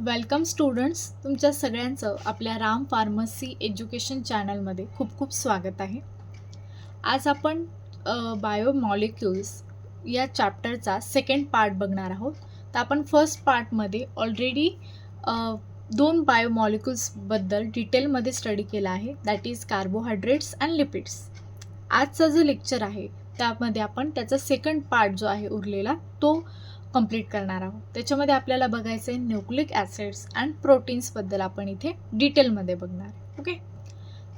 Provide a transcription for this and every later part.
Welcome students, तुमच्या सगळ्यांचं आपल्या राम फार्मसी एज्युकेशन चॅनलमध्ये खूप खूप स्वागत आहे. आज आपण बायोमॉलिक्युल्स या चॅप्टरचा सेकंड पार्ट बघणार आहोत. तर आपण फर्स्ट पार्टमध्ये ऑलरेडी दोन बायोमॉलिक्युल्सबद्दल डिटेलमध्ये स्टडी केला आहे, that is carbohydrates and lipids. आजचा जो लेक्चर आहे त्यामध्ये आपण त्याचा सेकंड पार्ट जो आहे उरलेला तो कंप्लीट करणार आहोत. त्याच्यामध्ये आपल्याला बघायचं आहे न्यूक्लिक ॲसिड्स अँड प्रोटीन्सबद्दल आपण इथे डिटेलमध्ये बघणार आहे. ओके,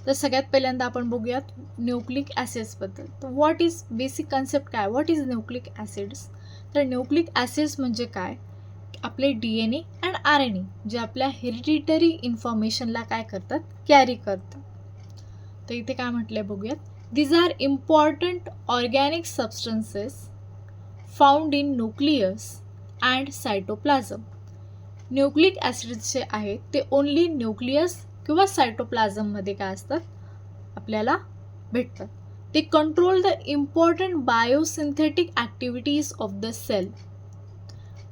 तर सगळ्यात पहिल्यांदा आपण बघूयात न्यूक्लिक ॲसिड्सबद्दल. तर व्हॉट इज बेसिक कन्सेप्ट काय, व्हॉट इज न्यूक्लिक ॲसिड्स? तर न्यूक्लिक ॲसिड्स म्हणजे काय, आपले DNA अँड RNA जे आपल्या हेरिडिटरी इन्फॉर्मेशनला काय करतात, कॅरी करतात. तर इथे काय म्हटलंय बघूयात. These are important organic substances found in nucleus and cytoplasm. Nucleic acids जे आहेत ते ओन्ली न्यूक्लियस किंवा सायटोप्लाझममध्ये काय असतात, आपल्याला भेटतात. ते control the important biosynthetic activities of the cell.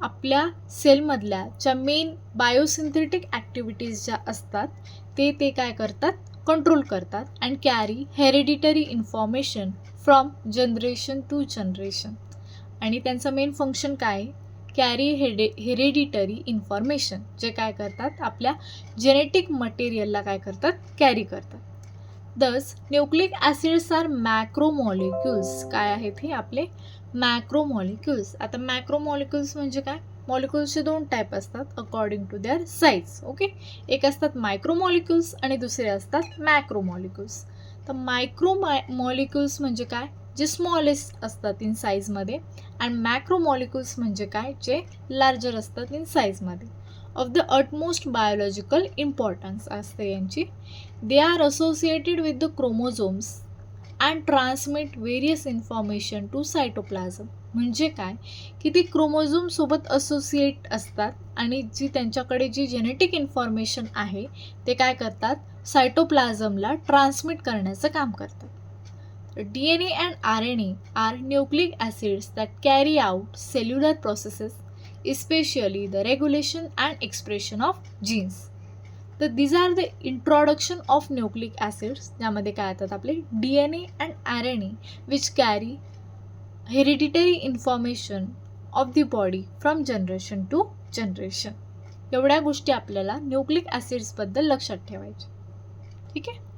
आपल्या सेलमधल्या ज्या मेन बायोसिंथेटिक ॲक्टिव्हिटीज ज्या असतात ते काय करतात, कंट्रोल करतात. And carry hereditary information from generation to generation. आणि त्यांचं मेन फंक्शन काय, कॅरी हेरिडिटरी इन्फॉर्मेशन, जे काय करतात आपल्या जेनेटिक मटेरियलला काय करतात, कॅरी करतात. दस न्यूक्लिक ॲसिड्स आर मॅक्रोमॉलिक्युल्स. काय आहेत हे आपले मॅक्रोमॉलिक्युल्स. आता मॅक्रोमॉलिक्युल्स म्हणजे काय, मॉलिक्युल्सचे दोन टाईप असतात according to their size. Okay, एक असतात मायक्रोमॉलिक्युल्स आणि दुसरे असतात मॅक्रोमॉलिक्युल्स. तर मायक्रोमॉलिक्युल्स म्हणजे काय, जे स्मॉलेस्ट असतात इन साईजमध्ये. अँड मॅक्रोमॉलिक्युल्स म्हणजे काय, जे लार्जर असतात इन साईजमध्ये. Of the utmost biological importance असते यांची. They are associated with the chromosomes and transmit various information to cytoplasm. म्हणजे काय की ती क्रोमोझोमसोबत असोसिएट असतात आणि जी त्यांच्याकडे जी जेनेटिक इन्फॉर्मेशन आहे ते काय करतात, सायटोप्लाझमला ट्रान्समिट करण्याचं काम करतात. DNA and RNA are nucleic acids that carry out cellular processes, especially the regulation and expression of genes. तर these are the introduction of nucleic acids. ज्यामध्ये काय येतात आपले DNA and RNA which carry hereditary information of the body from generation to generation. एवढ्या गोष्टी आपल्याला nucleic ॲसिड्सबद्दल लक्षात ठेवायच्या. ठीक आहे,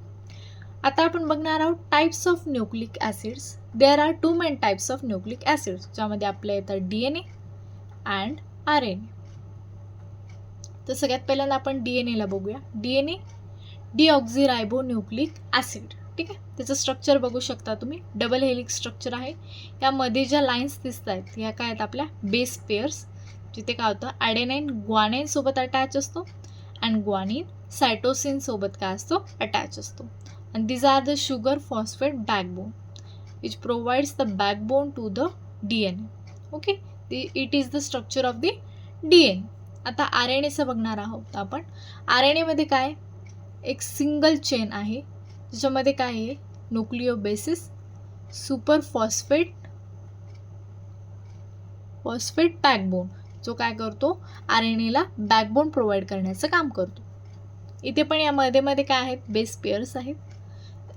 आता आपण बघणार आहोत types of nucleic acids. There are two main types of nucleic acids, ज्यामध्ये आपल्या येतात DNA अँड RNA. तर सगळ्यात पहिल्यांदा आपण DNAला बघूया. DNA deoxyribonucleic acid. ठीक आहे, त्याचं स्ट्रक्चर बघू शकता तुम्ही, डबल हेलिक्स स्ट्रक्चर आहे. यामध्ये ज्या लाईन्स दिसत आहेत ह्या काय आहेत, आपल्या बेस पेअर्स, जिथे काय होतं ॲडेनाईन ग्वानाईन सोबत अटॅच असतो अँड ग्वानिन सायटोसिन सोबत काय असतो, अटॅच असतो. And these are the sugar phosphate backbone which provides the backbone to the DNA. Okay, it is the structure of the DNA. आता RNA चं बघणार आहोत आपण. RNA मध्ये काय, एक सिंगल चेन आहे ज्याच्यामध्ये काय आहे, न्यूक्लिओबेसिस सुपर फॉस्फेट बॅकबोन, जो काय करतो RNAला बॅकबोन प्रोव्हाइड करण्याचं काम करतो. इथे पण यामध्ये मध्ये काय आहेत, बेस पेअर्स आहेत.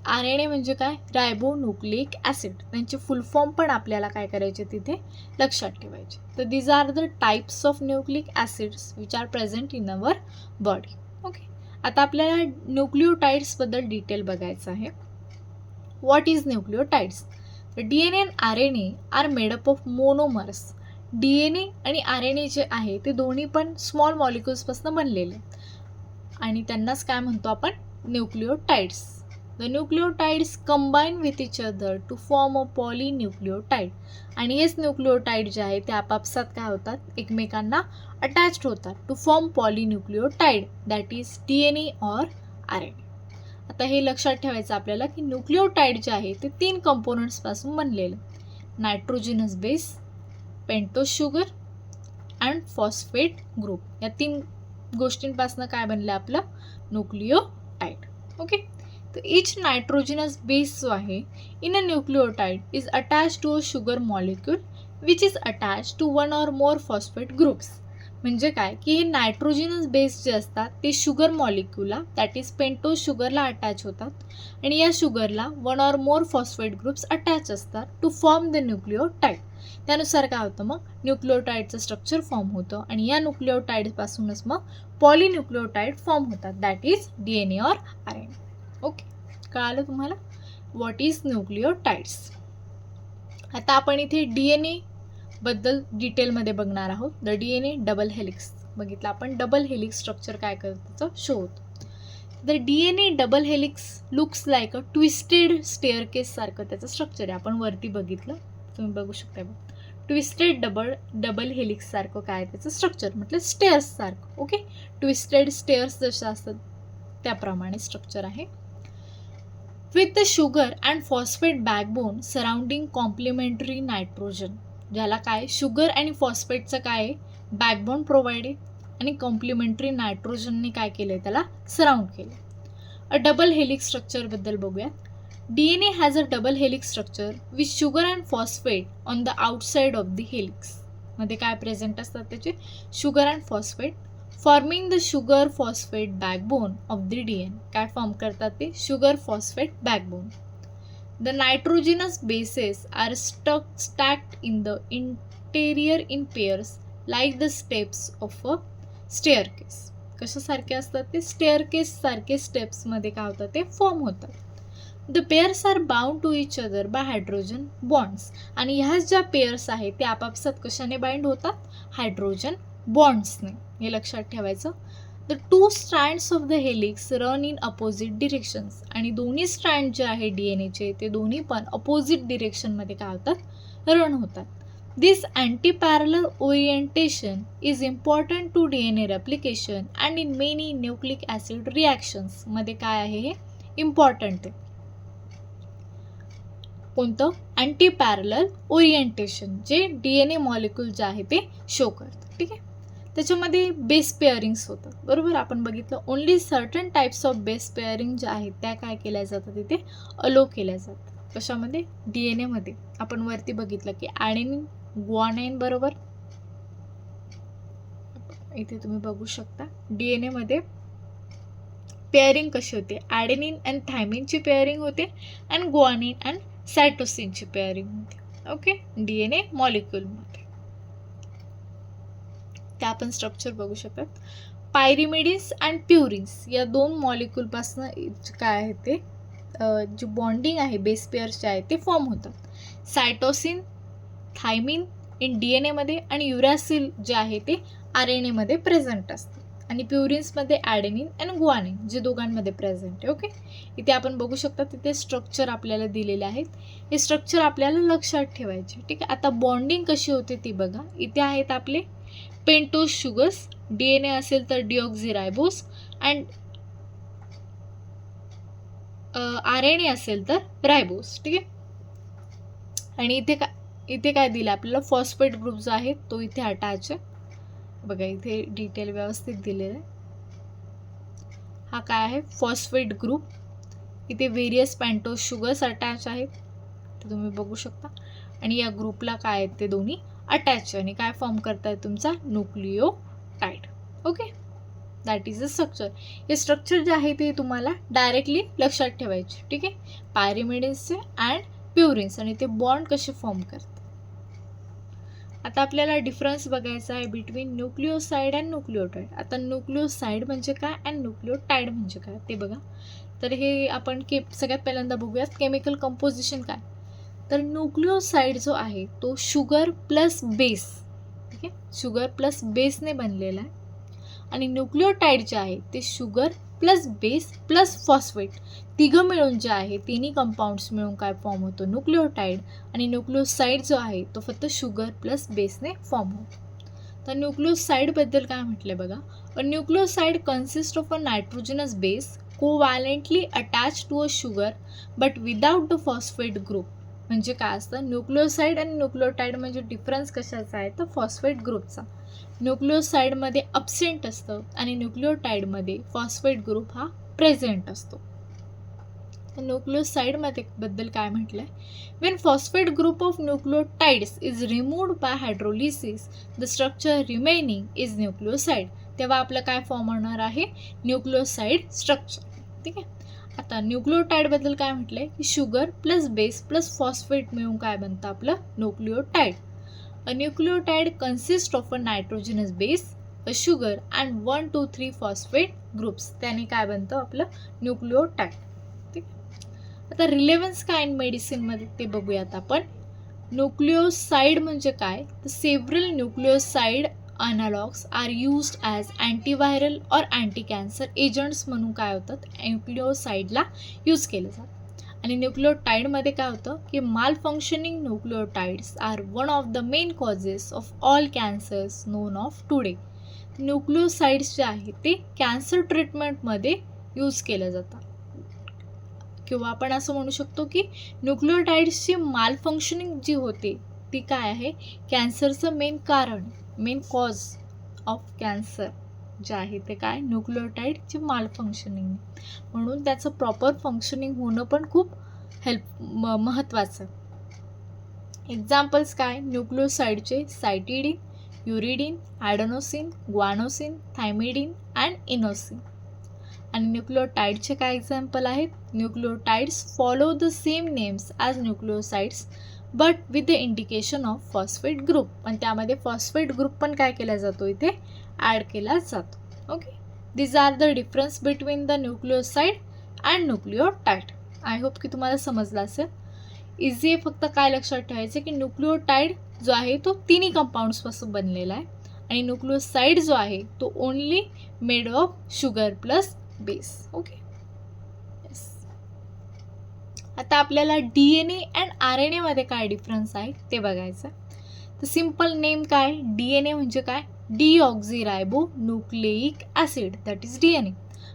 RNA म्हणजे काय, रायबोन्यूक्लिक ॲसिड. त्यांचे फुल फॉर्म पण आपल्याला काय करायचे तिथे लक्षात ठेवायचे. तर these are the types of nucleic acids which are present in our body. Okay, आता आपल्याला न्यूक्लिओटाइड्सबद्दल डिटेल बघायचं आहे. What is nucleotides? तर DNA and RNA are made up of monomers. DNA आणि RNA जे आहे ते दोन्ही पण स्मॉल मॉलिक्युल्सपासून बनलेले आणि त्यांनाच काय म्हणतो आपण, न्यूक्लिओटाइड्स. The nucleotides combine with each other to form a polynucleotide. आणि हेच न्यूक्लिओटाइड जे आहे ते आपापसात काय होतात, एकमेकांना अटॅच्ड होतात to form polynucleotide, that is DNA और RNA. आता हे लक्षात ठेवायचं आपल्याला की न्यूक्लिओटाइड जे आहे ते 3 कंपोनंट्सपासून बनलेलं, नायट्रोजिनस base, pentose sugar and phosphate group. या 3 गोष्टींपासून काय बनलं आपलं न्यूक्लिओटाइड. ओके, तर इच नायट्रोजिनस बेस जो आहे in a nucleotide is attach to a sugar molecule which is attach to one or more phosphate groups. म्हणजे काय की हे नायट्रोजिनस बेस जे असतात ते शुगर मॉलिक्यूलला दॅट इज पेंटोज शुगरला अटॅच होतात आणि या शुगरला one or more phosphate groups attach असतात टू फॉर्म द न्यूक्लिओटाइड. त्यानुसार काय होतं मग न्यूक्लिओटाइडचं स्ट्रक्चर फॉर्म होतं आणि या न्यूक्लिओटाइडपासूनच मग पॉलिन्यूक्लिओटाइड फॉर्म होतात दॅट इज DNA और RNA. ओके, कळालं तुम्हाला व्हॉट इज न्यूक्लिओटाइड्स. आता आपण इथे DNA बद्दल डिटेलमध्ये बघणार आहोत. द DNA डबल हेलिक्स बघितलं आपण. डबल हेलिक्स स्ट्रक्चर काय करतं त्याचं शो होतं. The DNA double helix looks like a twisted staircase सारखं त्याचं स्ट्रक्चर आहे. आपण वरती बघितलं, तुम्ही बघू शकता बघ. ट्विस्टेड डबल हेलिक्स सारखं काय त्याचं स्ट्रक्चर म्हटलं स्टेअर्स सारखं. ओके, ट्विस्टेड स्टेअर्स जसं असतात त्याप्रमाणे स्ट्रक्चर आहे. With the sugar and phosphate backbone surrounding complementary nitrogen. ज्याला काय शुगर आणि फॉस्फेटचं काय आहे बॅकबोन प्रोव्हाइड आहे आणि कॉम्प्लिमेंटरी नायट्रोजनने काय केलं आहे त्याला सराउंड केलं. अ डबल हेलिक्स स्ट्रक्चरबद्दल बघूयात. DNA has a double helix structure with sugar and phosphate on the outside of the helix. मध्ये काय प्रेझेंट असतात त्याचे sugar and phosphate forming the sugar phosphate backbone of the DNA. काय form करतात ते sugar phosphate backbone. The nitrogenous bases are stacked in the interior in pairs like the steps of a staircase. कशासारखे असतात ते staircase सारखे स्टेप्समध्ये काय होतं ते form होतात. The pairs are bound to each other by hydrogen bonds. आणि ह्याच ज्या पेअर्स आहेत ते आपापसात कशाने बाइंड होतात हायड्रोजन बॉन्ड्सने. हे लक्षात ठेवायचं. The two strands of the helix run in opposite directions. आणि दोन्ही स्ट्रँड जे आहे DNAचे ते दोन्ही पण अपोजिट डिरेक्शनमध्ये काय होतात रन होतात. This anti parallel orientation is important to DNA replication and in many nucleic acid reactions. मध्ये काय आहे हे इम्पॉर्टंट आहे. कोणतं अँटी पॅरलल ओरिएंटेशन जे DNA मॉलिक्यूल जे आहे ते शो करतं. ठीक आहे, त्याच्यामध्ये बेस पेअरिंग्स होतं बरोबर. आपण बघितलं only certain types of base pairing ज्या आहेत त्या काय केल्या जातात तिथे अलो केल्या जातात. कशामध्ये DNA मध्ये. आपण वरती बघितलं की ॲडेनिन ग्वानाइन बरोबर. इथे तुम्ही बघू शकता DNA मध्ये पेअरिंग कशी होते. ॲडेनिन अँड थायमिनची पेअरिंग होते अँड ग्वानिन अँड सायटोसिनची पेअरिंग होते. ओके, DNA मॉलिक्यूलमध्ये त्या आपण स्ट्रक्चर बघू शकतात. पायरिमिडिन्स अँड प्युरिन्स या दोन मॉलिक्यूलपासून काय आहे ते जे बॉन्डिंग आहे बेस पेअर्सचे आहे ते फॉर्म होतात. सायटोसिन थायमिन इन DNA मध्ये आणि युरॅसिल जे आहे ते RNA मध्ये प्रेझेंट असते आणि प्युरिन्समध्ये ॲडेनिन अँड ग्वानिन जे दोघांमध्ये प्रेझेंट आहे. ओके, इथे आपण बघू शकता तिथे स्ट्रक्चर आपल्याला दिलेले आहेत. हे स्ट्रक्चर आपल्याला लक्षात ठेवायचे. ठीक आहे, आता बॉन्डिंग कशी होते ती बघा. इथे आहेत आपले पेंटोज शुगर्स. DNA असेल तर डिऑक्झिरायबोस अँड RNA असेल तर रायबोस. ठीक आहे, आणि इथे काय दिलं आपल्याला फॉस्फेट ग्रुप जो आहे तो इथे अटॅच आहे. बघा इथे डिटेल व्यवस्थित दिलेलं आहे. हा काय आहे फॉस्फेट ग्रुप. इथे व्हेरियस पेंटोज शुगर्स अटॅच आहेत ते तुम्ही बघू शकता आणि या ग्रुपला काय आहेत ते दोन्ही अटॅच आणि काय फॉर्म करतायत तुमचा nucleotide. Okay, that is a structure. हे स्ट्रक्चर जे आहे ते तुम्हाला डायरेक्टली लक्षात ठेवायचे. ठीक आहे, पायरिमिडिन्सचे अँड प्युरिन्स आणि ते बॉन्ड कसे फॉर्म करतात. आता आपल्याला डिफरन्स बघायचा आहे बिटवीन न्यूक्लिओसाइड अँड न्यूक्लिओटाइड. आता न्यूक्लिओसाइड म्हणजे काय अँड न्यूक्लिओटाइड म्हणजे काय ते बघा. तर हे आपण सगळ्यात पहिल्यांदा बघूयात केमिकल कंपोजिशन काय. तर न्यूक्लिओसाइड जो आहे तो शुगर प्लस बेस. ठीक आहे, शुगर प्लस बेसने बनलेला आहे आणि न्यूक्लिओटाइड जे आहे ते sugar plus base plus phosphate तिघं मिळून जे आहे तिन्ही कंपाऊंड्स मिळून काय फॉर्म होतो न्यूक्लिओटाइड. आणि न्यूक्लिओसाइड जो आहे तो फक्त शुगर प्लस बेसने फॉर्म होतो. तर न्यूक्लिओसाइडबद्दल काय म्हटलं बघा. A nucleoside consist of a nitrogenous base covalently attach to a sugar but without the phosphate group. म्हणजे काय असतं न्यूक्लिओसाइड आणि न्यूक्लिओटाइड म्हणजे डिफरन्स कशाचा आहे तर फॉस्फेट ग्रुपचा. न्यूक्लिओसाइडमध्ये अब्सेंट असतं आणि न्यूक्लिओटाइडमध्ये फॉस्फेट ग्रुप हा प्रेझेंट असतो. तर न्यूक्लिओसाइडमध्ये बद्दल काय म्हटलं आहे, when phosphate group of nucleotides is removed by hydrolysis the structure remaining is nucleoside. तेव्हा आपलं काय फॉर्म होणार आहे, न्यूक्लिओसाइड स्ट्रक्चर. ठीक आहे. आता न्यूक्लिओटाइडबद्दल काय म्हटलं आहे की sugar plus base plus phosphate मिळून काय बनतं आपलं nucleotide. A nucleotide consist of a nitrogenous base, a sugar and 1, 2, 3 phosphate groups. त्याने काय बनतं आपलं न्यूक्लिओटाइड. ठीक आहे. आता रिलेव्हन्स काय इन मेडिसिनमध्ये ते बघूयात आपण. न्यूक्लिओसाइड म्हणजे काय, तर several nucleoside analogs are used as antiviral और अँटी कॅन्सर एजंट्स म्हणून काय होतात न्यूक्लिओसाइडला यूज केलं जातं. आणि न्यूक्लिओटाइडमध्ये काय होतं की malfunctioning nucleotides are one of the main causes of all cancers known of today. Nucleosides जे आहे ते कॅन्सर ट्रीटमेंटमध्ये यूज केलं जातं, किंवा आपण असं म्हणू शकतो की न्यूक्लिओटाइड्सची माल फंक्शनिंग जी होते ती काय आहे, कॅन्सरचं मेन कारण, मेन कॉज ऑफ कॅन्सर जे आहे ते काय न्यूक्लिओटाइडची माल फंक्शनिंग. म्हणून त्याचं प्रॉपर फंक्शनिंग होणं पण खूप महत्त्वाचं. एक्झाम्पल्स काय न्यूक्लिओसाइडचे, cytidine, uridine, adenosine, guanosine, thymidine and inosine. आणि न्यूक्लिओटाइडचे काय एक्झाम्पल आहेत, nucleotides follow the same names as nucleosides but with the indication of phosphate group. पण त्यामध्ये फॉस्फेट ग्रुप पण काय केला जातो इथे ॲड केला जातो. Okay, these are the difference between the nucleoside and nucleotide. I hope की तुम्हाला समजलं असेल. इझी आहे, फक्त काय लक्षात ठेवायचं की न्यूक्लिओटाइड जो आहे तो तिन्ही कंपाऊंड्सपासून बनलेला आहे आणि न्यूक्लिओसाइड जो आहे तो only made of sugar plus base. Okay, yes. आता आपल्याला DNA अँड RNA मध्ये काय डिफरन्स आहे ते बघायचं. तर सिम्पल नेम काय, DNA म्हणजे काय, डीऑक्झीरायबो nucleic acid, that is DNA.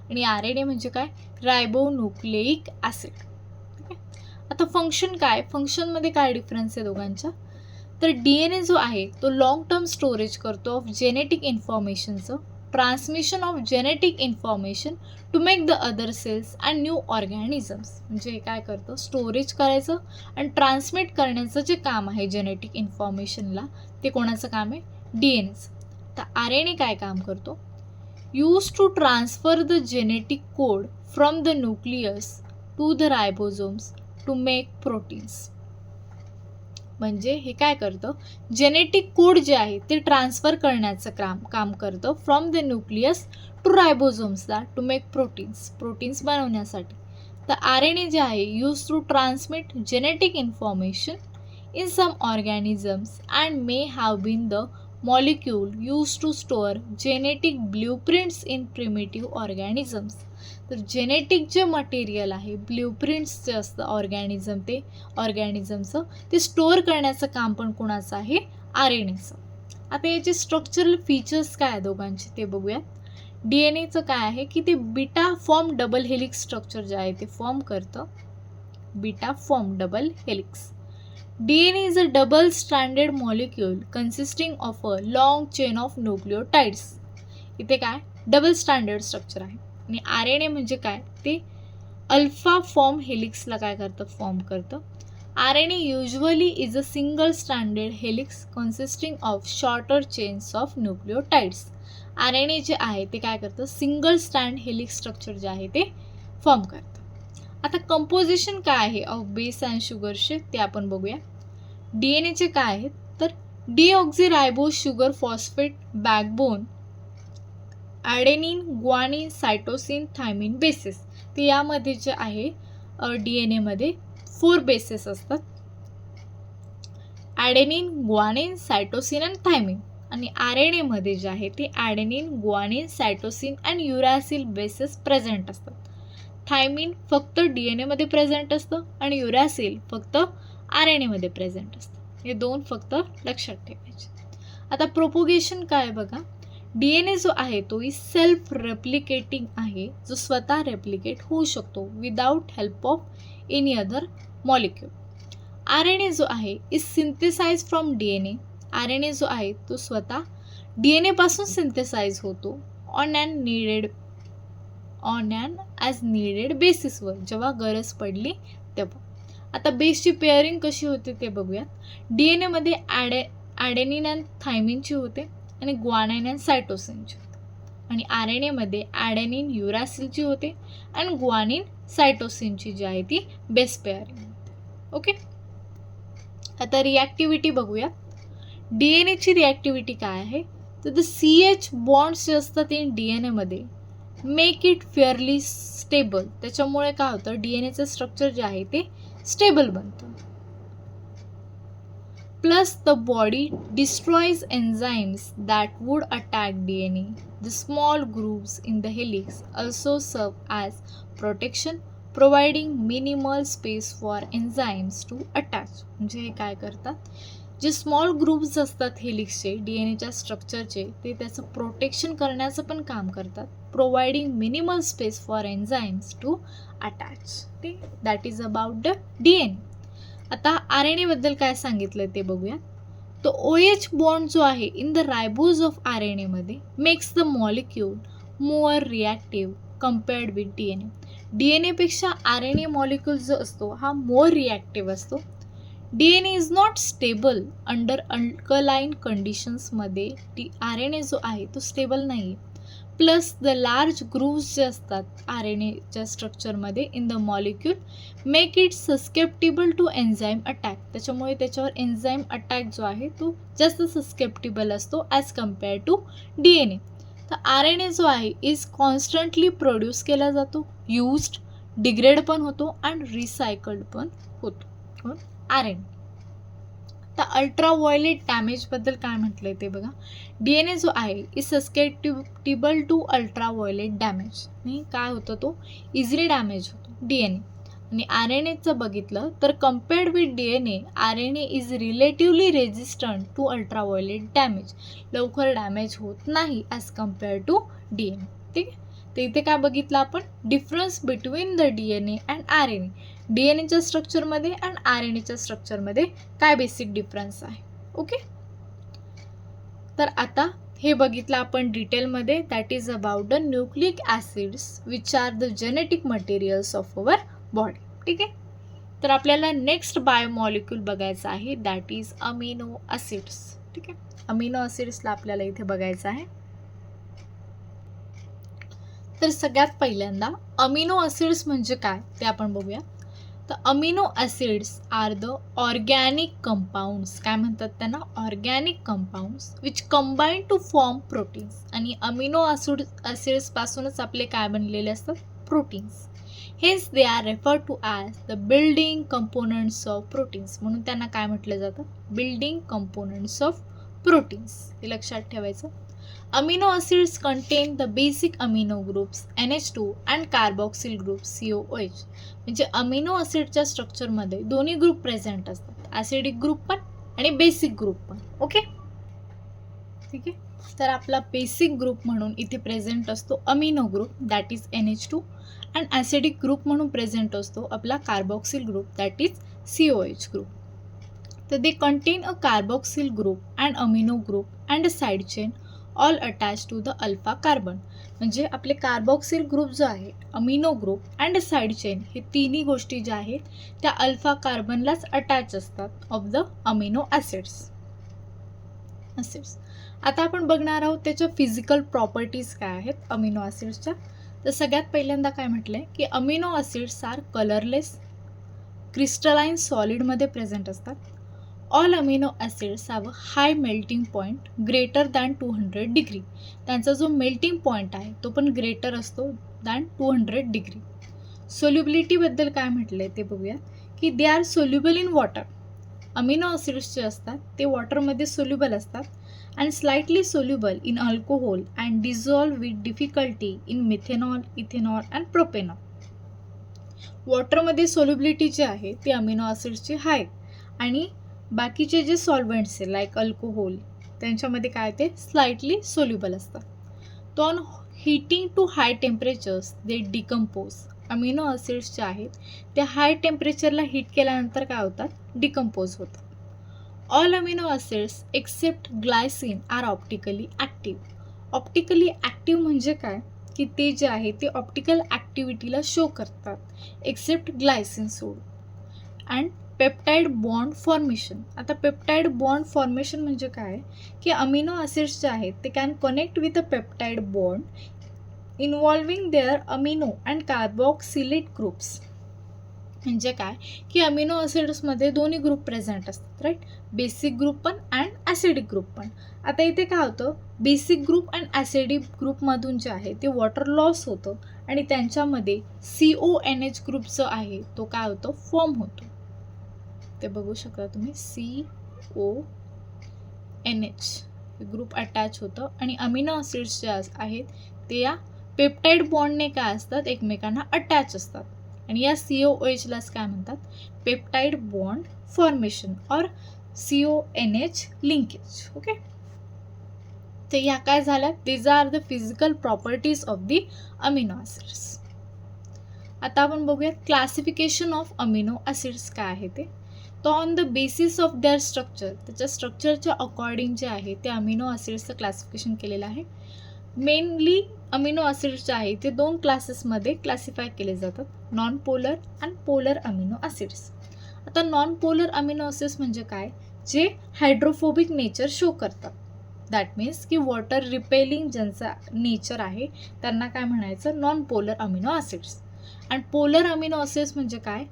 आणि RNA म्हणजे काय, रायबो न्यूक्लेइक ॲसिड. ठीक आहे. आता फंक्शन काय, फंक्शनमध्ये काय डिफरन्स आहे दोघांच्या. तर DNA जो आहे तो लॉंग टर्म स्टोरेज करतो ऑफ जेनेटिक इन्फॉर्मेशनचं, transmission of genetic information to make the other cells and new organisms. म्हणजे काय करतं, स्टोरेज करायचं आणि ट्रान्समिट करण्याचं जे काम आहे जेनेटिक इन्फॉर्मेशनला ते कोणाचं काम आहे, DNAचं. तर RNA काय काम करतो, use to transfer the genetic code from the nucleus to the ribosomes to make proteins. म्हणजे हे काय करतं, जेनेटिक कोड जे आहे ते ट्रान्सफर करण्याचं काम करतं फ्रॉम द न्यूक्लियस टू रायबोझोम्सला टू मेक प्रोटीन्स बनवण्यासाठी. तर RNA जे आहे use to transmit genetic information in some organisms and may have been the molecule use to store genetic blueprints in primitive organisms. तर genetic जे material आहे, blueprints जे असतं ऑर्गॅनिझमचं ते स्टोअर करण्याचं काम पण कोणाचं आहे, RNAचं. आता याचे स्ट्रक्चरल फीचर्स काय आहे दोघांचे ते बघूयात. DNAचं काय आहे की ते beta form double helix structure जे आहे ते फॉर्म करतं, beta form double helix. DNA is a double stranded molecule consisting of a long chain of nucleotides. इथे काय डबल स्टँडर्ड स्ट्रक्चर आहे. आणि RNA म्हणजे काय, ते अल्फा फॉर्म हेलिक्सला काय करतं, फॉर्म करतं. RNA usually is a single standard helix consisting of shorter chains of nucleotides. RNA जे आहे ते काय करतं, सिंगल स्टँड हेलिक्स स्ट्रक्चर जे आहे ते फॉर्म करतं. आता कंपोजिशन काय आहे ऑफ बेस अँड शुगरचे ते आपण बघूया. DNAचे काय आहेत, तर deoxyribo sugar phosphate backbone, adenine, guanine, cytosine, thymine bases. तर यामध्ये जे आहे DNAमध्ये 4 बेसेस असतात, adenine, guanine, cytosine and thymine. आणि RNAमध्ये जे आहे ते adenine, guanine, cytosine and uracil bases present असतात. थायमिन फक्त DNAमध्ये प्रेझेंट असतं आणि युरॅसिल फक्त RNAमध्ये प्रेझेंट असतं. हे 2 फक्त लक्षात ठेवायचे. आता प्रोपोगेशन काय बघा, DNA जो आहे तो सेल्फ रेप्लिकेटिंग आहे, जो स्वतः रेप्लिकेट होऊ शकतो without help of any other molecule. RNA जो आहे is synthesize from DNA. RNA जो आहे तो स्वतः DNA पासून सिंथेसाइज होतो on on an as needed बेसिसवर, जेव्हा गरज पडली तेव्हा. आता बेसची पेअरिंग कशी होते ते बघूयात. DNA मध्ये ॲडेनिन अँड थायमिनची होते आणि ग्वानाइन अँड सायटोसिनची होते. आणि RNA मध्ये ॲडेनिन युरासिलची होते आणि ग्वानिन सायटोसिनची जी आहे ती बेस पेअरिंग होते. ओके. आता रिॲक्टिव्हिटी बघूया. DNAची रिॲक्टिव्हिटी काय आहे, तर द CH बॉन्ड्स जे असतात इन DNA मध्ये मेक इट फेअरली स्टेबल. त्याच्यामुळे काय होतं, DNAचं स्ट्रक्चर जे आहे ते स्टेबल बनतं. Plus the body destroys enzymes that would attack DNA. The small grooves in the helix also serve as protection, providing minimal space for enzymes to attach. म्हणजे हे काय करतात, जे स्मॉल ग्रुप्स असतात हेलिक्सचे DNAच्या स्ट्रक्चरचे, ते त्याचं प्रोटेक्शन करण्याचं पण काम करतात. Providing minimal space for enzymes to attach. ठीक, that is about the DNA. आता RNA बद्दल काय सांगितलं ते बघूया. तो OH बॉन्ड जो आहे in the ribose of RNA मध्ये makes the molecule more reactive compared with DNA. DNA पेक्षा RNA मॉलिक्यूल जो असतो हा मोअर रिॲक्टिव्ह असतो. DNA is not stable under alkaline कंडिशन्समध्ये RNA जो आहे तो स्टेबल नाही. प्लस द लार्ज ग्रूव्स जे असतात RNAच्या स्ट्रक्चरमध्ये in the molecule make it susceptible to enzyme attack. त्याच्यामुळे त्याच्यावर एन्झाईम अटॅक जो आहे तो जास्त सस्केप्टिबल असतो ॲज कम्पेअर टू DNA. तर RNA जो आहे इज कॉन्स्टंटली प्रोड्यूस केला जातो, यूज्ड, डिग्रेड पण होतो आणि रिसायकल्ड पण होतो. RNA. तर अल्ट्राव्हायोलेट डॅमेजबद्दल काय म्हटलंय ते बघा. DNA जो आहे इज सस्केप्टिबल टू अल्ट्राव्हायोलेट डॅमेज. आणि काय होतं, तो इझिली डॅमेज होतो DNA. आणि RNAचं बघितलं तर compared with DNA RNA is relatively resistant to ultraviolet damage. लवकर डॅमेज होत नाही ॲज कम्पेअर टू DNA. ठीक आहे. तर इथे काय बघितलं आपण, difference between the DNA and RNA. DNAच्या स्ट्रक्चरमध्ये आणि RNAच्या स्ट्रक्चरमध्ये काय बेसिक डिफरन्स आहे. ओके. तर आता हे बघितलं आपण डिटेलमध्ये. That is about the nucleic acids which R the genetic materials of our body. ठीक आहे. तर आपल्याला नेक्स्ट बायोमॉलिक्यूल बघायचं आहे, दॅट इज अमिनो ॲसिड्स. ठीक आहे. अमिनो ॲसिड्सला आपल्याला इथे बघायचं आहे. तर सगळ्यात पहिल्यांदा अमिनो ॲसिड्स म्हणजे काय ते आपण बघूया. तर amino acids are the organic compounds. काय म्हणतात त्यांना, organic compounds which combine to form proteins. आणि अमिनो ॲसिड्सपासूनच आपले काय बनलेले असतात, प्रोटीन्स. हेच they are refer to as the building components of proteins. म्हणून त्यांना काय म्हटलं जातं, बिल्डिंग कंपोनंट्स ऑफ प्रोटीन्स. हे लक्षात ठेवायचं. Amino acids contain the basic amino groups NH2 and carboxyl group COOH. म्हणजे अमिनो ॲसिडच्या स्ट्रक्चरमध्ये दोन्ही ग्रुप प्रेझेंट असतात, ॲसिडिक ग्रुप पण आणि बेसिक ग्रुप पण. ओके. ठीक आहे. तर आपला बेसिक ग्रुप म्हणून इथे प्रेझेंट असतो amino group, that is NH2. And acidic group म्हणून प्रेझेंट असतो आपला carboxyl group, that is COH group. तर they contain a carboxyl group and amino group and a side chain all attach to the alpha carbon. म्हणजे आपले carboxyl group जो आहे, amino group and side chain, हे तिन्ही गोष्टी ज्या आहेत त्या अल्फा कार्बनलाच अटॅच असतात ऑफ द अमिनो ॲसिड्स. आता आपण बघणार आहोत त्याच्या फिजिकल प्रॉपर्टीज काय आहेत अमिनो ॲसिड्सच्या. तर सगळ्यात पहिल्यांदा काय म्हटलंय की amino acids are colourless, crystalline सॉलिडमध्ये प्रेझेंट असतात. All amino acids have a high melting point greater than 200 degree. त्यांचा जो मेल्टिंग पॉईंट आहे तो पण ग्रेटर असतो दॅन 200 डिग्री. सोल्युबिलिटीबद्दल काय म्हटलं आहे ते बघूया की they are soluble in water. Amino acids जे असतात ते वॉटरमध्ये सोल्युबल असतात आणि slightly soluble in alcohol and dissolve with difficulty in methanol, ethanol and propanol. वॉटरमध्ये सोल्युबिलिटी जी आहे ती अमिनो ॲसिड्सची आहे आणि बाकीचे जे सॉल्वंट्स आहे लाईक अल्कोहोल त्यांच्यामध्ये काय ते स्लाइटली सोल्युबल असतात. तो on heating to high temperatures they decompose. Amino acids जे आहेत ते हाय टेम्परेचरला हीट केल्यानंतर काय होतात, डिकम्पोज होतात. All amino acids except glycine are optically active. Optically active म्हणजे काय, की ते जे आहे ते ऑप्टिकल ॲक्टिव्हिटीला शो करतात एक्सेप्ट ग्लायसिन सोड. And peptide bond formation. आता पेप्टाईड बॉन्ड फॉर्मेशन म्हणजे काय की अमिनो ॲसिड्स जे आहेत ते can connect with a peptide bond involving their amino and carboxylate groups. म्हणजे काय की अमिनो ॲसिड्समध्ये दोन्ही ग्रुप प्रेझेंट असतात, राईट, बेसिक ग्रुप पण अँड ॲसिडिक ग्रुप पण. आता इथे काय होतं, बेसिक ग्रुप अँड ॲसिडिक ग्रुपमधून जे आहे ते वॉटर लॉस होतं आणि त्यांच्यामध्ये CONH ग्रुप जो आहे तो काय होतो, फॉर्म होतो. ते बघू शकता तुम्ही, CONH ग्रुप अटॅच होतं आणि अमिनो ॲसिड्स जे आहेत ते या पेप्टाईड बॉन्डने काय असतात, एकमेकांना अटॅच असतात. आणि या COOHलाच काय म्हणतात, पेप्टाईड बॉन्ड फॉर्मेशन और CONH लिंकेज. ओके, तर या काय झाल्या, these are the physical properties of the amino acids. आता आपण बघूया क्लासिफिकेशन ऑफ अमिनो ॲसिड्स काय आहे ते. तो on the basis of there structure, त्याच्या स्ट्रक्चरच्या अकॉर्डिंग जे आहे ते अमिनो ॲसिड्सचं क्लासिफिकेशन केलेलं आहे. मेनली अमिनो ॲसिड्स जे आहे ते 2 क्लासेसमध्ये क्लासिफाय केले जातात, non polar and polar amino acids. आता नॉन पोलर अमिनो ॲसिड्स म्हणजे काय, जे हायड्रोफोबिक नेचर शो करतात. दॅट मीन्स की वॉटर रिपेलिंग ज्यांचा नेचर आहे त्यांना काय म्हणायचं, non polar amino acids. And polar amino acids म्हणजे काय,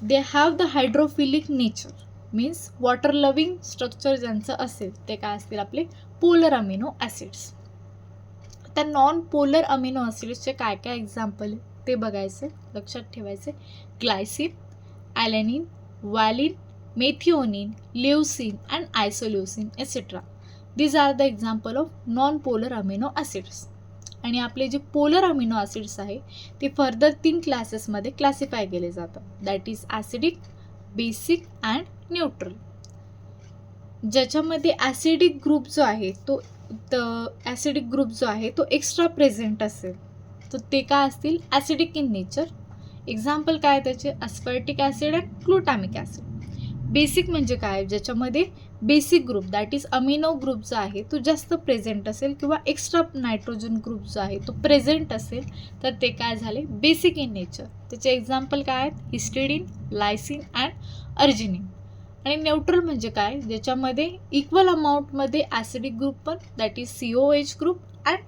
they have the hydrophilic nature, means water loving structure ज्यांचं असेल ते काय असतील, आपले पोलर अमिनो ॲसिड्स. तर नॉन पोलर अमिनो ॲसिड्सचे काय काय एक्झाम्पल ते बघायचे, लक्षात ठेवायचे. Glycine, alanine, valine, methionine, leucine and isoleucine etcetera. These are the example of non polar amino acids. आणि आपले जे पोलर अमिनो ॲसिड्स आहे ते फर्दर 3 क्लासेसमध्ये क्लासिफाय केले जातात, that is acidic, basic and neutral. ज्याच्यामध्ये ॲसिडिक ग्रुप जो आहे तो ॲसिडिक ग्रुप जो आहे तो एक्स्ट्रा प्रेझेंट असेल तर ते काय असतील, ॲसिडिक इन नेचर. एक्झाम्पल काय त्याचे, aspartic acid and glutamic acid. Basic म्हणजे काय, ज्याच्यामध्ये basic group that is amino group जो आहे तो जास्त प्रेझेंट असेल किंवा एक्स्ट्रा नायट्रोजन ग्रुप जो आहे तो प्रेझेंट असेल तर ते काय झाले, बेसिक इन नेचर. त्याचे एक्झाम्पल काय आहेत, हिस्टिडीन, लायसिन अँड अर्जिनिन. आणि न्यूट्रल म्हणजे काय, ज्याच्यामध्ये इक्वल अमाऊंटमध्ये ॲसिडिक ग्रुप पण that is COH group and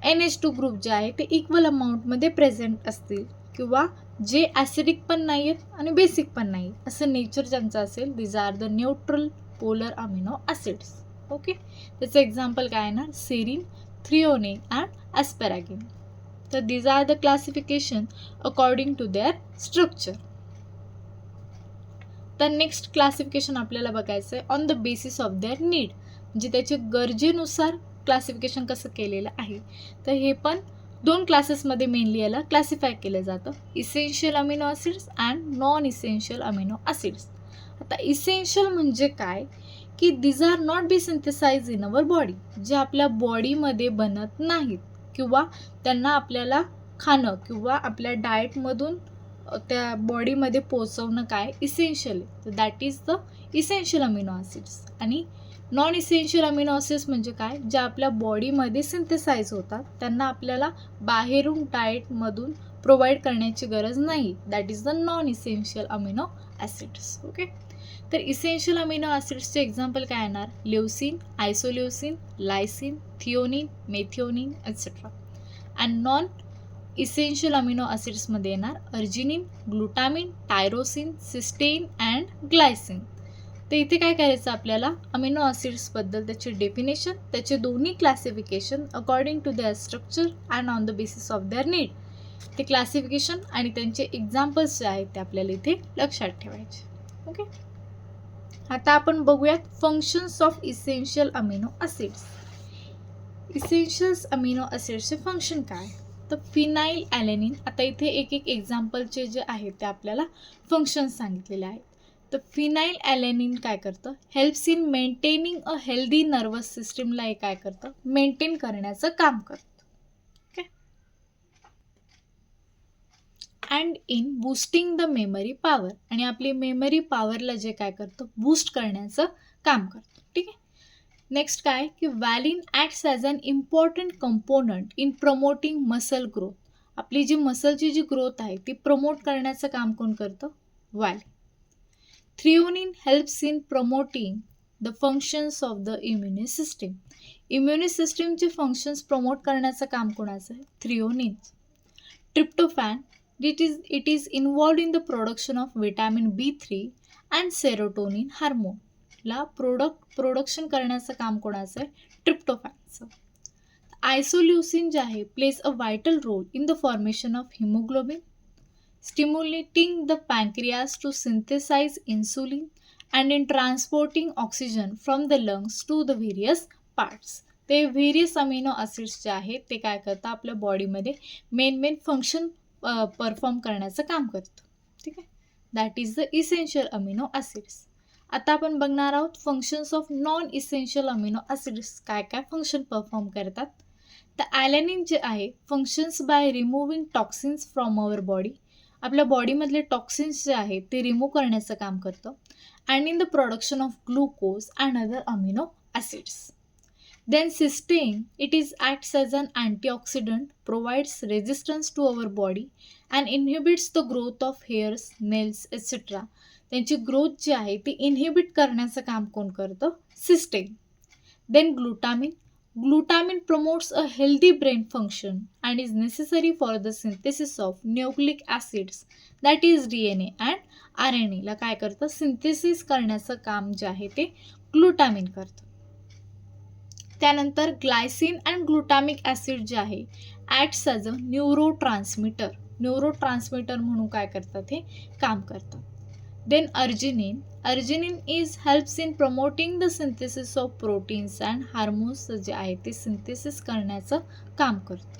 NH2 group जे आहे ते इक्वल अमाऊंटमध्ये प्रेझेंट असतील किंवा जे ॲसिडिक पण नाही आहेत आणि बेसिक पण नाही असं नेचर ज्यांचं असेल, these are the neutral polar amino acids. Okay, त्याचं एक्झाम्पल काय आहे ना, सेरीन, थ्रिओनिन अँड ॲस्पॅरागिन. तर these are the classification according to their structure. तर नेक्स्ट क्लासिफिकेशन आपल्याला बघायचं आहे on the basis of their need, म्हणजे त्याच्या गरजेनुसार क्लासिफिकेशन कसं केलेलं आहे. तर हे पण 2 क्लासेसमध्ये मेनली याला क्लासिफाय केलं जातं, essential amino acids and non essential amino acids. आता इसेन्शियल म्हणजे काय की these are not be synthesize in our body, जे आपल्या बॉडीमध्ये बनत नाहीत किंवा त्यांना आपल्याला खाणं किंवा आपल्या डाएटमधून त्या बॉडीमध्ये पोचवणं काय इसेन्शियल आहे, तर that is the essential amino acids. आणि नॉन इसेन्शियल अमिनो ॲसिड्स म्हणजे काय, ज्या आपल्या बॉडीमध्ये सिंथेसाइज होतात त्यांना आपल्याला बाहेरून डाएटमधून प्रोव्हाइड करण्याची गरज नाही, that is the non essential amino acids. Okay, तर इसेन्शियल अमिनो ॲसिड्सचे एक्झाम्पल काय येणार, leucine, isoleucine, lysine, threonine, methionine etcetera. And non essential amino ॲसिड्समध्ये येणार arginine, glutamine, tyrosine, cysteine and glycine. तर इथे काय करायचं आपल्याला, अमिनो ॲसिड्सबद्दल त्याची डेफिनेशन, त्याचे दोन्ही classification according to their structure and on the basis of their need, ते क्लासिफिकेशन आणि त्यांचे एक्झाम्पल्स जे आहेत ते आपल्याला इथे लक्षात ठेवायचे. ओके, आता आपण बघूयात functions of essential amino acids. Essentials amino ॲसिड्सचे फंक्शन काय, तर फिनाइल ॲलेनिन. आता इथे एक एक्झाम्पलचे जे आहेत ते आपल्याला फंक्शन्स सांगितलेले आहेत. तर फिनाइल ॲलेनिन काय करतं, helps in maintaining a healthy nervous सिस्टीमला हे काय करतं, मेंटेन करण्याचं काम करतं. Okay, and in boosting the memory power, आणि आपली मेमरी पॉवरला जे काय करतं, बूस्ट करण्याचं काम करतं. ठीक आहे, नेक्स्ट काय की valine acts as an important component in promoting muscle growth. आपली जी मसलची जी ग्रोथ आहे ती प्रमोट करण्याचं काम कोण करतं? Valine. Threonine helps in promoting the functions of the immune system. Immune सिस्टीमचे फंक्शन्स प्रमोट करण्याचं काम कोणाचं आहे? Threonine. Tryptophan it is involved in the production of vitamin B3 and serotonin hormone. ला प्रोडक्शन करण्याचं काम कोणाचं आहे? ट्रिप्टोफॅनचं. आयसोल्युसिन जे आहे plays a vital role in the formation of haemoglobin, stimulating the pancreas to synthesise insulin and in transporting oxygen from the lungs to the various parts. ते various amino acids जे आहेत ते काय करतात? आपल्या बॉडीमध्ये मेन फंक्शन परफॉर्म करण्याचं काम करतं. ठीक आहे, that is the essential amino acids. आता आपण बघणार आहोत functions of non essential amino acids काय काय फंक्शन परफॉर्म करतात. तर ॲलॅनिन जे आहे functions by removing toxins from our body. आपल्या बॉडीमधले टॉक्सिन्स जे आहेत ते रिमूव्ह करण्याचं काम करतं. And in the production of glucose and other amino acids. Then cysteine, it acts as an antioxidant, provides resistance to our body and inhibits the growth of hairs, nails, etc. त्यांची growth जी आहे ती inhibit करण्याचं काम कोण करतं? Cysteine. Then glutamine. Glutamine promotes a healthy brain function and is necessary for the synthesis of nucleic acids, that is DNA and RNA. ला काय करतं? सिंथेसिस करण्याचं काम जे आहे ते ग्लुटामिन करतं. त्यानंतर ग्लायसिन अँड ग्लुटामिक ॲसिड जे आहे acts as a neurotransmitter. Neurotransmitter म्हणून काय करतात? हे काम करतात. Then arginine. Arginine helps in promoting the synthesis of proteins and hormones जे आहे ते सिंथेसिस करण्याचं काम करतं.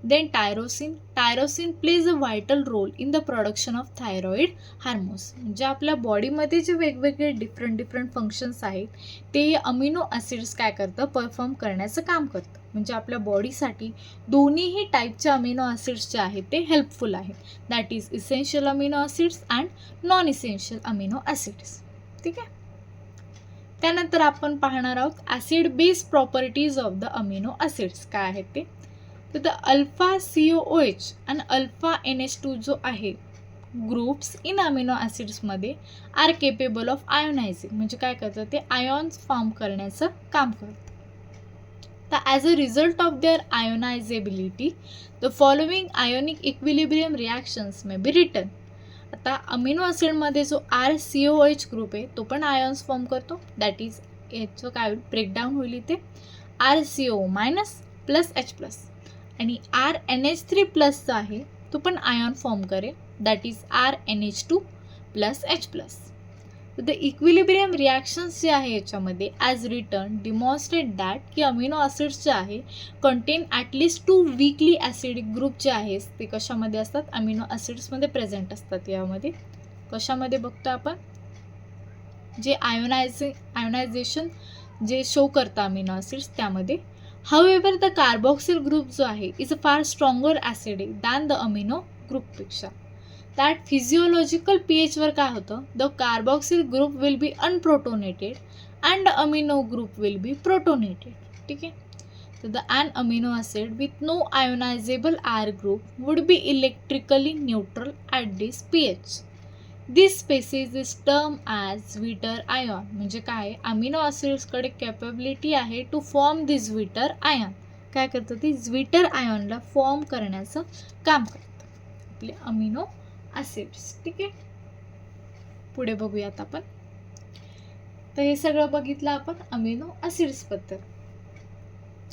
Then tyrosine. Tyrosine plays a vital role in the production of thyroid hormones. म्हणजे आपल्या बॉडीमध्ये जे वेगवेगळे डिफरंट फंक्शन्स आहेत ते अमिनो ॲसिड्स काय करतं? परफॉर्म करण्याचं काम करतं. म्हणजे आपल्या बॉडीसाठी दोन्हीही टाईपचे अमिनो ॲसिड्स जे आहेत ते हेल्पफुल आहेत. That is essential amino acids and non essential amino acids. ठीक आहे, त्यानंतर आपण पाहणार आहोत acid base properties of the amino acids काय आहेत ते. तर द अल्फा COOH आणि अल्फा NH2 जो आहे ग्रुप्स इन अमिनो ॲसिड्समध्ये आर केपेबल ऑफ आयोनायझिंग. म्हणजे काय करतं? ते आयॉन्स फॉर्म करण्याचं काम करतं. तर as a result of their ionisability the following ionic equilibrium reactions may be written. आता अमिनो ॲसिडमध्ये जो RCOH ग्रुप आहे तो पण आयॉन्स फॉर्म करतो. दॅट इज याचं काय ब्रेकडाऊन होईल इथे RCO मायनस प्लस H+. आणि RNH3 प्लस आहे तो पण आयॉन फॉर्म करेल. That is RNH2 plus H+. The equilibrium reactions जे आहे याच्यामध्ये ॲज रिटर्न डिमॉन्स्ट्रेट दॅट की अमिनो ॲसिड्स जे आहे content at least 2 weekly acidic group जे आहे ते कशामध्ये असतात? अमिनो ॲसिड्समध्ये प्रेझेंट असतात. यामध्ये कशामध्ये बघतो आपण? जे आयोनायझेशन जे शो करतं अमिनो ॲसिड्स त्यामध्ये. However, the carboxyl group जो आहे is a far stronger acidic than the amino group पेक्षा. That physiological pH वर काय होतं? The carboxyl group will be unprotonated and the amino group will be protonated. ठीक आहे, तर an amino acid with no ionizable R group would be electrically neutral at this pH. This species is term as zwitterion. म्हणजे काय? Amino ॲसिड्सकडे capability आहे to form this zwitterion. काय करतं? ती झ्विटर आयॉनला फॉर्म करण्याचं काम करतं आपले अमिनो ॲसिड्स. ठीक आहे, पुढे बघूयात आपण. तर हे सगळं बघितलं आपण अमिनो ॲसिड्सबद्दल.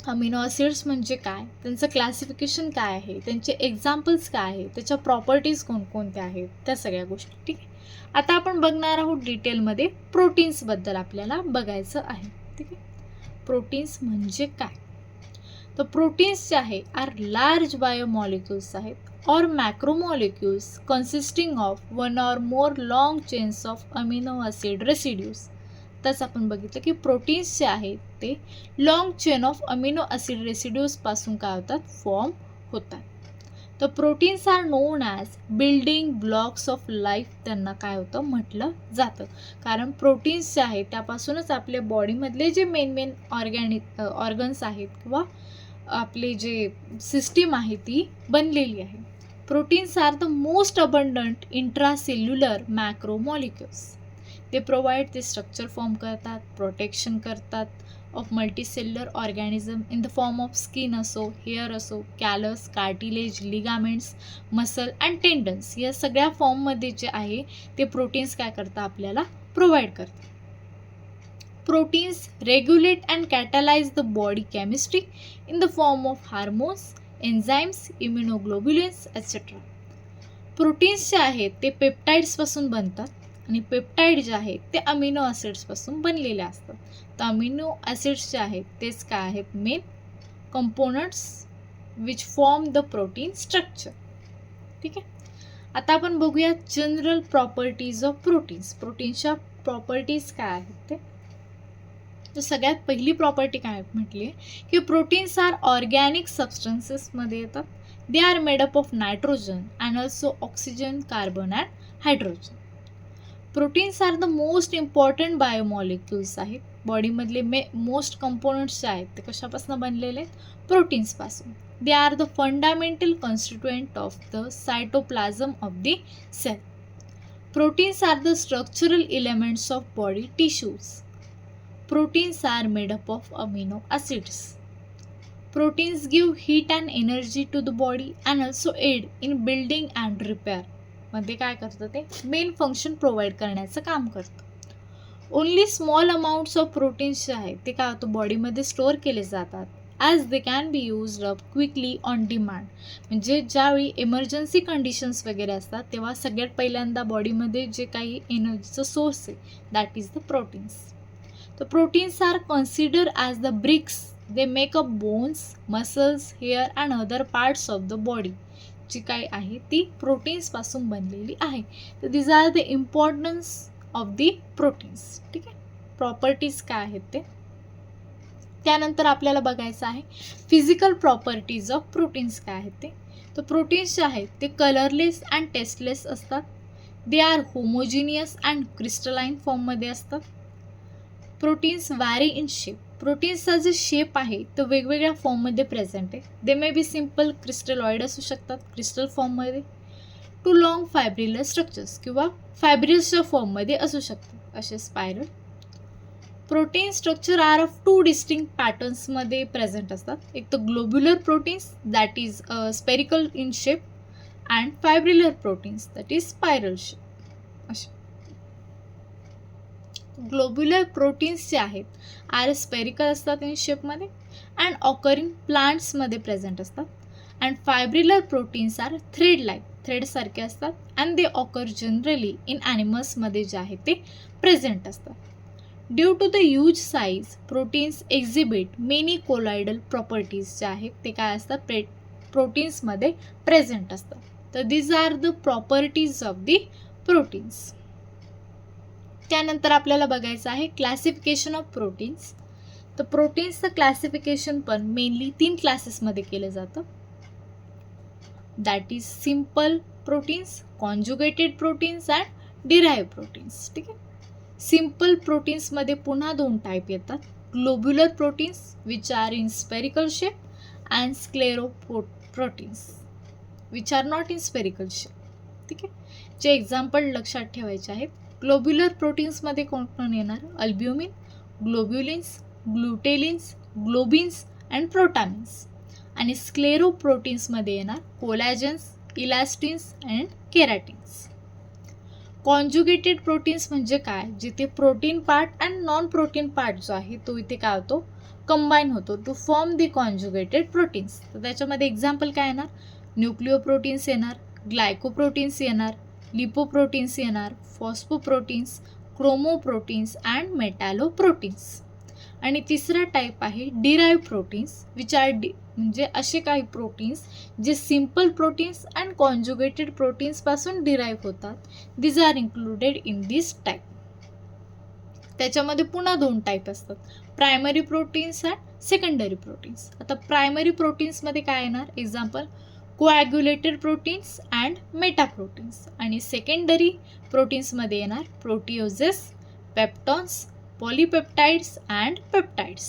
अमिनो ॲसिड्स म्हणजे काय, त्यांचं क्लासिफिकेशन काय आहे, त्यांचे एक्झाम्पल्स काय आहे, त्याच्या प्रॉपर्टीज कोणकोणत्या आहेत, त्या सगळ्या गोष्टी. ठीक आहे, आता आपण बघणार आहोत डिटेलमध्ये प्रोटीन्सबद्दल आपल्याला बघायचं आहे. ठीक आहे, प्रोटीन्स म्हणजे काय. तर प्रोटीन्स जे आहे आर लार्ज बायोमॉलिक्युल्स आहेत और macromolecules consisting of one or more long chains of amino acid residues. तसं आपण बघितलं की प्रोटीन्स जे आहेत ते long chain of amino acid रेसिड्यूजपासून काय होतात? फॉर्म होतात. तर proteins are known as building blocks of life त्यांना काय होतं म्हटलं जातं, कारण प्रोटीन्स जे आहेत त्यापासूनच आपल्या बॉडीमधले जे मेन ऑर्गन्स आहेत किंवा आपले जे सिस्टीम आहे ती बनलेली आहे. Proteins are the most abundant intracellular macromolecules. ते प्रोव्हाइड, ते स्ट्रक्चर फॉर्म करतात, प्रोटेक्शन करतात of multicellular organism in the form of skin असो, हेअर असो, callus, cartilage, ligaments, muscle and tendons, या सगळ्या फॉर्ममध्ये जे आहे ते प्रोटीन्स काय करतात आपल्याला प्रोव्हाइड करतात. Proteins regulate and catalyse the body chemistry in the form of hormones, enzymes, immunoglobulins etcetera. Proteins जे आहेत ते पेप्टाइड्सपासून बनतात आणि पेप्टाइड जे आहेत ते अमिनो ॲसिड्सपासून बनलेले असतात. तर अमिनो ॲसिड्स जे आहेत तेच काय आहेत main components which form the protein structure. ठीक आहे, आता आपण बघूया जनरल प्रॉपर्टीज ऑफ प्रोटीन्स. प्रोटीन्सच्या प्रॉपर्टीज काय आहेत ते. तर सगळ्यात पहिली प्रॉपर्टी काय म्हटली आहे की प्रोटीन्स आर ऑर्गॅनिक सबस्टन्सेसमध्ये येतात. They are made up of nitrogen and also oxygen, carbon and hydrogen. Proteins are the most important biomolecules आहेत. बॉडीमधले मोस्ट कंपोनंट्स जे आहेत ते कशापासून बनलेले आहेत प्रोटीन्सपासून. They are the fundamental constituent of the cytoplasm of the cell. Proteins are the structural elements of body tissues. Proteins are made up of amino acids. Proteins give heat and energy to the body and also aid in building and repair. मध्ये काय करतं ते main function provide करण्याचं काम करतं. Only small amounts of proteins जे आहेत ते काय होतं बॉडीमध्ये स्टोअर केले जातात as they can be used up quickly on demand. म्हणजे ज्यावेळी इमर्जन्सी कंडिशन्स वगैरे असतात तेव्हा सगळ्यात पहिल्यांदा बॉडीमध्ये जे काही एनर्जीचं सोर्स आहे दॅट इज द प्रोटीन्स. तर proteins are consider as the bricks. They make up bones, muscles, hair and other parts of the body. जी काय आहे ती प्रोटीन्सपासून बनलेली आहे. तर these are the importance of the proteins. ठीक आहे, प्रॉपर्टीज काय आहेत ते. त्यानंतर आपल्याला बघायचं आहे फिजिकल प्रॉपर्टीज ऑफ प्रोटीन्स काय आहेत ते. तर प्रोटीन्स जे आहेत ते कलरलेस अँड टेस्टलेस असतात. They are homogeneous and crystalline फॉर्ममध्ये असतात. Proteins vary in shape. प्रोटीन्सचा जे शेप आहे तो वेगवेगळ्या फॉर्ममध्ये प्रेझेंट आहे. दे मे बी सिम्पल क्रिस्टलॉइड असू शकतात क्रिस्टल फॉर्ममध्ये, टू लॉंग फायब्रिलर स्ट्रक्चर्स किंवा फायब्रिल्सच्या फॉर्ममध्ये असू शकतात असे spiral. Protein structure are of 2 distinct पॅटर्न्समध्ये प्रेझेंट असतात. एक तर globular proteins that is spherical in shape and fibrillar proteins that is spiral shape असे. ग्लोब्युलर प्रोटीन्स जे आहेत आर स्पेरिकल असतात इन शेपमध्ये अँड ऑकरिंग प्लांट्समध्ये प्रेझेंट असतात. And fibrillar proteins are thread like, थ्रेडसारखे असतात and they occur generally in ॲनिमल्समध्ये जे आहे ते प्रेझेंट असतात. Due to the huge size proteins exhibit many colloidal properties जे आहेत ते काय असतात प्रोटीन्समध्ये प्रेझेंट असतात. तर these are the properties of the proteins. त्यानंतर आपल्याला बघायचं आहे क्लासिफिकेशन ऑफ प्रोटीन्स. तर प्रोटीन्सचं क्लासिफिकेशन पण मेनली 3 क्लासेसमध्ये केलं जातं. That is simple proteins, conjugated proteins and derive proteins. ठीक आहे, सिम्पल प्रोटीन्समध्ये पुन्हा 2 टाईप येतात. Globular proteins which are in spherical shape and sclero proteins which are not in spherical shape. ठीक आहे, जे एक्झाम्पल लक्षात ठेवायचे आहेत. ग्लोब्युलर प्रोटीन्समध्ये कोण येणार अल्ब्युमिन, ग्लोब्युलिन्स, ग्लुटेलिन्स, ग्लोबिन्स अँड प्रोटामिन्स. आणि स्क्लेरो प्रोटीन्समध्ये येणार collagens, elastins and keratins. Conjugated proteins म्हणजे काय, जिथे protein part and non protein part जो आहे तो इथे काय होतो कंबाईन होतो to form the conjugated proteins. तर त्याच्यामध्ये एक्झाम्पल काय येणार न्यूक्लिओप्रोटीन्स येणार, ग्लायकोप्रोटीन्स येणार, लिपोप्रोटीन्स येणार, फॉस्फोप्रोटीन्स, क्रोमोप्रोटीन्स अँड मेटॅलोप्रोटीन्स. आणि तिसरा टाईप आहे डिराइव्ह प्रोटीन्स विच आर म्हणजे असे काही प्रोटीन्स जे सिम्पल प्रोटीन्स अँड कॉन्जुगेटेड प्रोटीन्सपासून डिराइव्ह होतात. These are included in this type. त्याच्यामध्ये पुन्हा 2 टाईप असतात, primary proteins and secondary proteins. आता प्रायमरी प्रोटीन्समध्ये काय येणार example coagulated proteins and metaproteins. आणि सेकंडरी प्रोटीन्समध्ये येणार proteoses, peptones, polypeptides and peptides.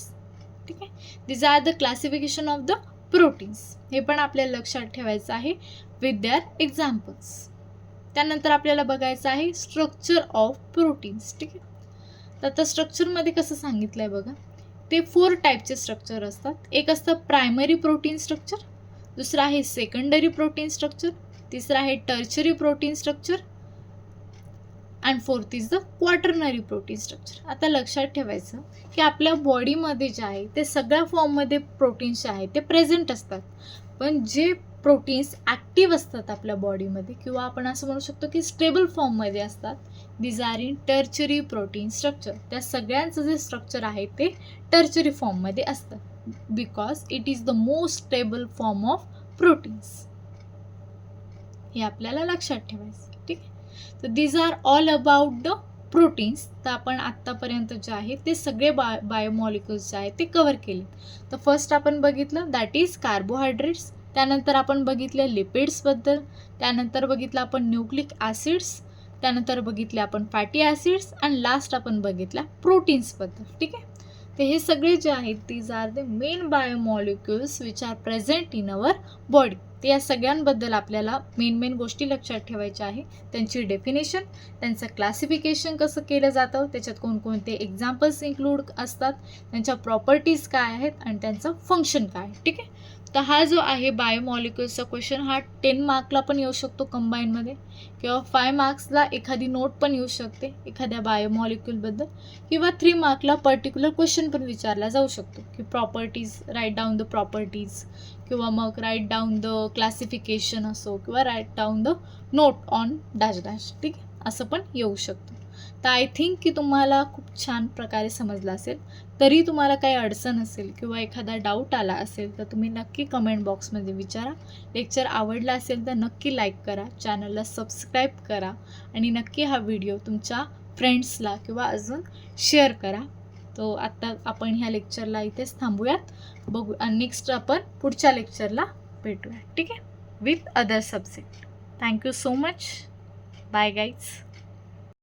ठीक आहे. This are the classification of the proteins. हे पण आपल्याला लक्षात ठेवायचं आहे विथ देअर एक्झाम्पल्स. त्यानंतर आपल्याला बघायचं आहे स्ट्रक्चर ऑफ प्रोटीन्स. ठीक आहे. तर आता स्ट्रक्चरमध्ये कसं सांगितलं आहे बघा, ते 4 टाईपचे स्ट्रक्चर असतात. एक असतं प्रायमरी प्रोटीन स्ट्रक्चर, दुसरं आहे सेकंडरी प्रोटीन स्ट्रक्चर, तिसरं आहे tertiary protein structure and fourth is the quaternary protein structure. आता लक्षात ठेवायचं की आपल्या बॉडीमध्ये जे आहे ते सगळ्या फॉर्ममध्ये प्रोटीन्स जे आहे ते प्रेझेंट असतात, पण जे प्रोटीन्स ॲक्टिव्ह असतात आपल्या बॉडीमध्ये किंवा आपण असं म्हणू शकतो की स्टेबल फॉर्ममध्ये असतात, these are in tertiary protein structure. त्या सगळ्यांचं जे स्ट्रक्चर आहे ते टर्चरी फॉर्ममध्ये असतं because it is the most stable form of proteins. हे आपल्याला लक्षात ठेवायचं. ठीक आहे. तर these are all about the proteins. तर आपण आत्तापर्यंत जे आहे ते सगळे बायोमॉलिक्युल्स जे आहेत ते कव्हर केले. तर फर्स्ट आपण बघितलं दॅट इज कार्बोहायड्रेट्स, त्यानंतर आपण बघितलं लिपिड्सबद्दल, त्यानंतर बघितलं आपण न्यूक्लिक ॲसिड्स, त्यानंतर बघितले आपण फॅटी ॲसिड्स अँड लास्ट आपण बघितल्या प्रोटीन्सबद्दल. ठीक आहे. तर हे सगळे जे आहेत these are the main biomolecules which are present in our body. तर या सगळ्यांबद्दल आपल्याला मेन गोष्टी लक्षात ठेवायच्या आहे. त्यांची डेफिनेशन, त्यांचं क्लासिफिकेशन कसं केलं जातं, त्याच्यात कोणकोणते एक्झाम्पल्स इन्क्लूड असतात, त्यांच्या प्रॉपर्टीज काय आहेत आणि त्यांचं फंक्शन काय आहे. ठीक आहे. तर हा जो आहे बायोमॉलिक्युल्सचा क्वेश्चन हा 10 मार्कला पण येऊ शकतो कंबाईनमध्ये, किंवा 5 मार्क्सला एखादी नोट पण येऊ शकते एखाद्या बायोमॉलिक्युलबद्दल, किंवा 3 मार्कला पर्टिक्युलर क्वेश्चन पण विचारला जाऊ शकतो की properties, write down the properties, किंवा मग राईट डाऊन द क्लासिफिकेशन असो, किंवा write down the note on dash dash. ठीक आहे. असं पण येऊ शकतं. तर आय थिंक की तुम्हाला खूप छान प्रकारे समजलं असेल. तरी तुम्हाला काही अडचण असेल किंवा एखादा डाऊट आला असेल तर तुम्ही नक्की कमेंट बॉक्समध्ये विचारा. लेक्चर आवडला असेल तर नक्की लाईक करा, चॅनलला सबस्क्राईब करा आणि नक्की हा व्हिडिओ तुमच्या फ्रेंड्सला किंवा अजून शेअर करा. तो आत्ता आपण ह्या लेक्चरला इथेच थांबूयात. बघू आणि नेक्स्ट आपण पुढच्या लेक्चरला भेटूया. ठीक आहे, with other subject. Thank you so much. Bye guys.